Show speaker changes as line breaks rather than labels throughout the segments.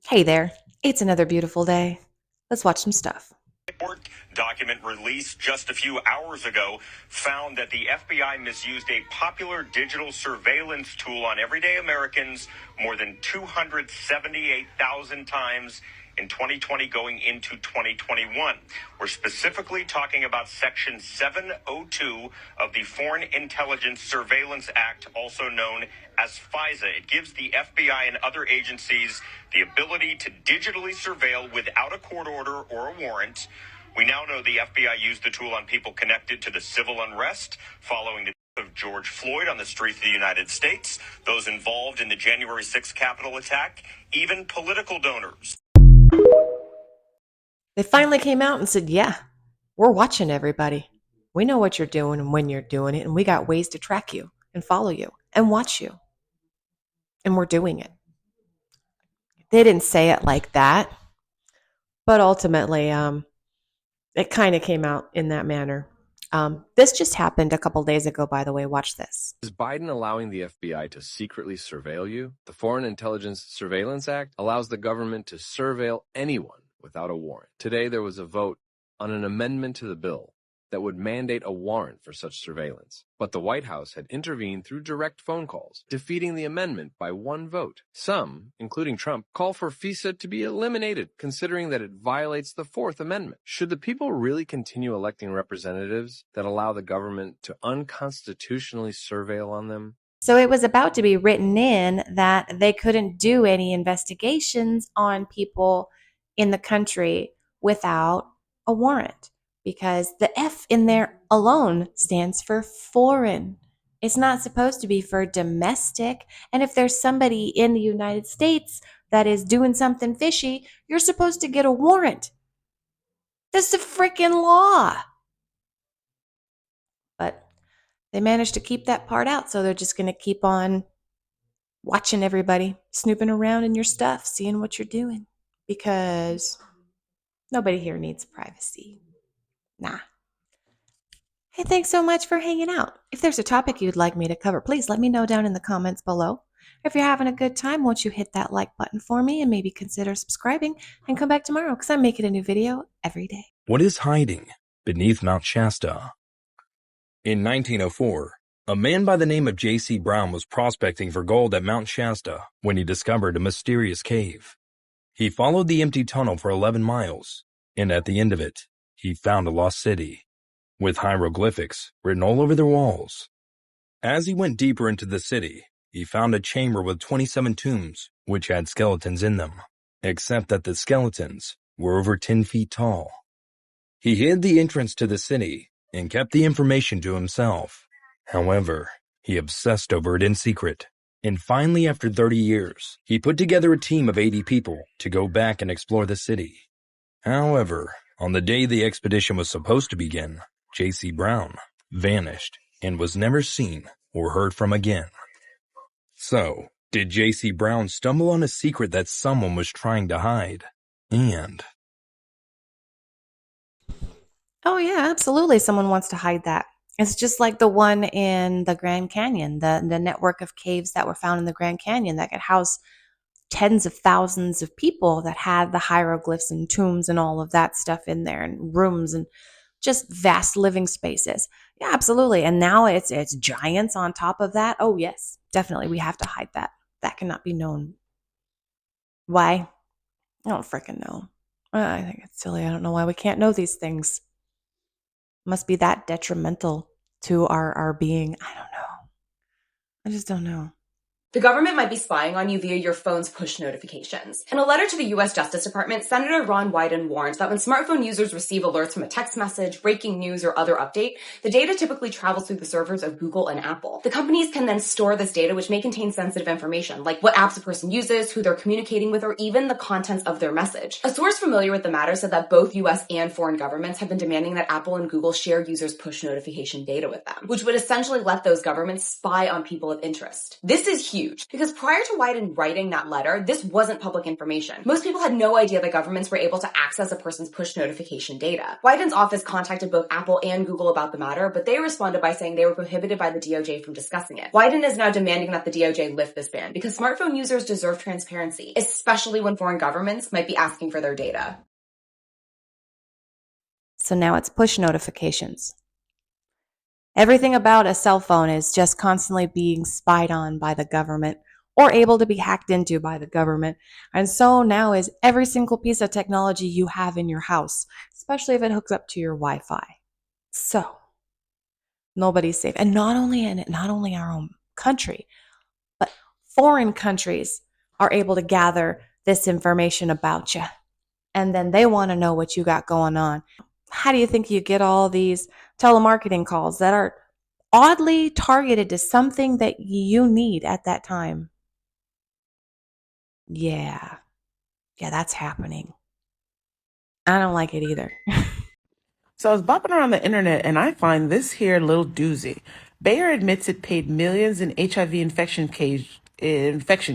Hey there, it's another beautiful day. Let's watch some stuff.
Report document released just a few hours ago found that the FBI misused a popular digital surveillance tool on everyday Americans more than 278,000 times in 2020 going into 2021. We're specifically talking about Section 702 of the Foreign Intelligence Surveillance Act, also known as FISA. It gives the FBI and other agencies the ability to digitally surveil without a court order or a warrant. We now know the FBI used the tool on people connected to the civil unrest following the death of George Floyd on the streets of the United States, those involved in the January 6th Capitol attack, even political donors.
They finally came out and said, yeah, we're watching everybody. We know what you're doing and when you're doing it, and we got ways to track you and follow you and watch you. And we're doing it. They didn't say it like that, but ultimately, it kind of came out in that manner. This just happened a couple days ago, by the way. Watch this.
Is Biden allowing the FBI to secretly surveil you? The Foreign Intelligence Surveillance Act allows the government to surveil anyone without a warrant. Today, there was a vote on an amendment to the bill that would mandate a warrant for such surveillance. But the White House had intervened through direct phone calls, defeating the amendment by one vote. Some, including Trump, call for FISA to be eliminated, considering that it violates the Fourth Amendment. Should the people really continue electing representatives that allow the government to unconstitutionally surveil on them?
So it was about to be written in that they couldn't do any investigations on people in the country without a warrant, because the F in there alone stands for foreign. It's not supposed to be for domestic. And if there's somebody in the United States that is doing something fishy, you're supposed to get a warrant. That's the freaking law. But they managed to keep that part out, so they're just going to keep on watching everybody, snooping around in your stuff, seeing what you're doing, because nobody here needs privacy. Nah. Hey, thanks so much for hanging out. If there's a topic you'd like me to cover, please let me know down in the comments below. If you're having a good time, won't you hit that like button for me and maybe consider subscribing and come back tomorrow, because I'm making a new video every day.
What is hiding beneath Mount Shasta? In 1904, a man by the name of J.C. Brown was prospecting for gold at Mount Shasta when he discovered a mysterious cave. He followed the empty tunnel for 11 miles, and at the end of it, he found a lost city, with hieroglyphics written all over their walls. As he went deeper into the city, he found a chamber with 27 tombs, which had skeletons in them, except that the skeletons were over 10 feet tall. He hid the entrance to the city and kept the information to himself. However, he obsessed over it in secret. And finally, after 30 years, he put together a team of 80 people to go back and explore the city. However, on the day the expedition was supposed to begin, J.C. Brown vanished and was never seen or heard from again. So, did J.C. Brown stumble on a secret that someone was trying to hide? And
Oh, yeah, absolutely. Someone wants to hide that. It's just like the one in the Grand Canyon, the network of caves that were found in the Grand Canyon that could house tens of thousands of people, that had the hieroglyphs and tombs and all of that stuff in there, and rooms and just vast living spaces. Yeah, absolutely. And now it's giants on top of that. Oh, yes, definitely. We have to hide that. That cannot be known. Why? I don't freaking know. I think it's silly. I don't know why we can't know these things. Must be that detrimental to our being. I don't know. I just don't know.
The government might be spying on you via your phone's push notifications. In a letter to the U.S. Justice Department, Senator Ron Wyden warned that when smartphone users receive alerts from a text message, breaking news, or other update, the data typically travels through the servers of Google and Apple. The companies can then store this data, which may contain sensitive information, like what apps a person uses, who they're communicating with, or even the contents of their message. A source familiar with the matter said that both U.S. and foreign governments have been demanding that Apple and Google share users' push notification data with them, which would essentially let those governments spy on people of interest. This is huge. huge because prior to Wyden writing that letter, this wasn't public information. Most people had no idea that governments were able to access a person's push notification data. Wyden's office contacted both Apple and Google about the matter, but they responded by saying they were prohibited by the DOJ from discussing it. Wyden is now demanding that the DOJ lift this ban because smartphone users deserve transparency, especially when foreign governments might be asking for their data.
So now it's push notifications. Everything about a cell phone is just constantly being spied on by the government or able to be hacked into by the government. And so now is every single piece of technology you have in your house, especially if it hooks up to your Wi-Fi. So nobody's safe. And not only our own country, but foreign countries are able to gather this information about you. And then they want to know what you got going on. How do you think you get all these telemarketing calls that are oddly targeted to something that you need at that time? Yeah, that's happening. I don't like it either.
So I was bopping around the internet and I find this here little doozy. Bayer admits it paid millions in HIV infection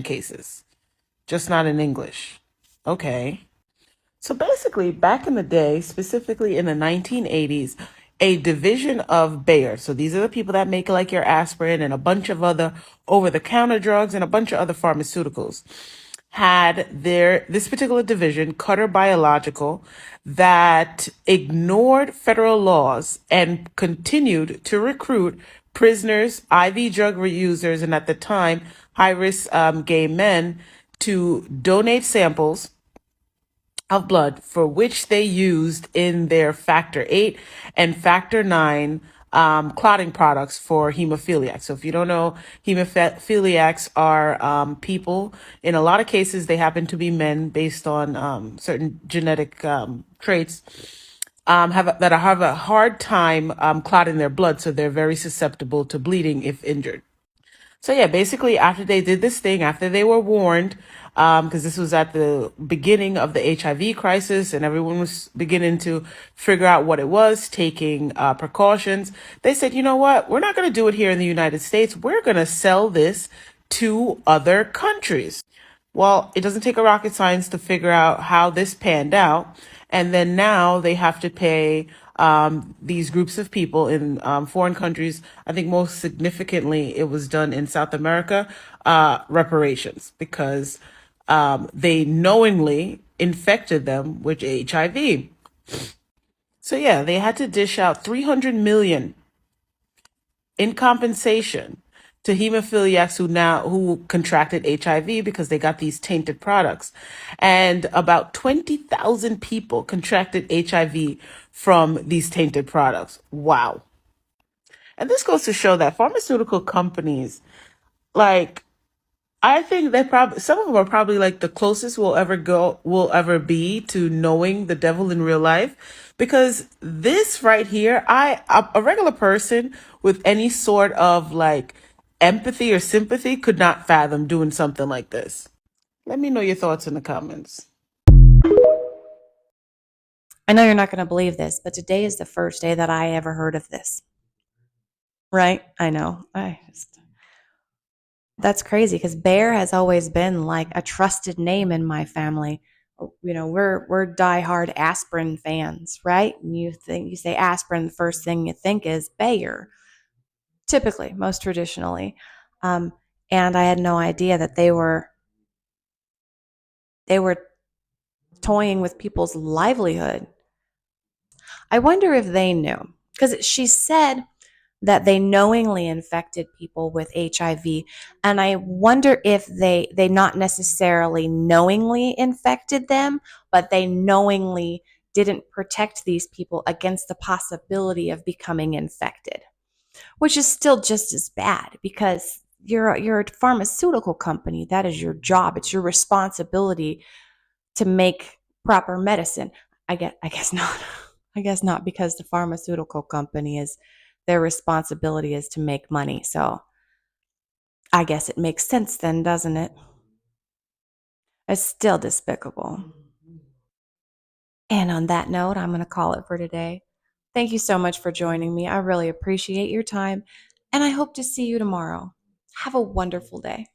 cases, just not in English. Okay. So basically, back in the day, specifically in the 1980s, a division of Bayer, so these are the people that make like your aspirin and a bunch of other over-the-counter drugs and a bunch of other pharmaceuticals, had this particular division, Cutter Biological, that ignored federal laws and continued to recruit prisoners, IV drug users, and at the time, high-risk gay men to donate samples of blood for which they used in their factor 8 and factor 9 clotting products for hemophiliacs. So if you don't know, hemophiliacs are people, in a lot of cases, they happen to be men based on certain genetic traits, have a hard time clotting their blood. So they're very susceptible to bleeding if injured. So yeah, basically after they did this thing, after they were warned, because this was at the beginning of the HIV crisis and everyone was beginning to figure out what it was, taking precautions, they said, you know what, we're not going to do it here in the United States. We're going to sell this to other countries. Well, it doesn't take a rocket science to figure out how this panned out. And then now they have to pay these groups of people in foreign countries. I think most significantly, it was done in South America, reparations because they knowingly infected them with HIV. So yeah, they had to dish out 300 million in compensation to hemophiliacs who contracted HIV because they got these tainted products. And about 20,000 people contracted HIV from these tainted products. Wow. And this goes to show that pharmaceutical companies, like, I think that probably some of them are probably like the closest will ever be to knowing the devil in real life, because this right here, a regular person with any sort of like empathy or sympathy could not fathom doing something like this. Let me know your thoughts in the comments.
I know you're not going to believe this, but today is the first day that I ever heard of this. Right? I know. That's crazy because Bayer has always been like a trusted name in my family. You know, we're diehard aspirin fans, right? And you say aspirin, the first thing you think is Bayer, typically, most traditionally. And I had no idea that they were toying with people's livelihood. I wonder if they knew, because she said that they knowingly infected people with HIV. And I wonder if they not necessarily knowingly infected them, but they knowingly didn't protect these people against the possibility of becoming infected, which is still just as bad because you're a pharmaceutical company. That is your job. It's your responsibility to make proper medicine. I guess not. I guess not, because the pharmaceutical company is, their responsibility is to make money. So I guess it makes sense then, doesn't it? It's still despicable. And on that note, I'm going to call it for today. Thank you so much for joining me. I really appreciate your time, and I hope to see you tomorrow. Have a wonderful day.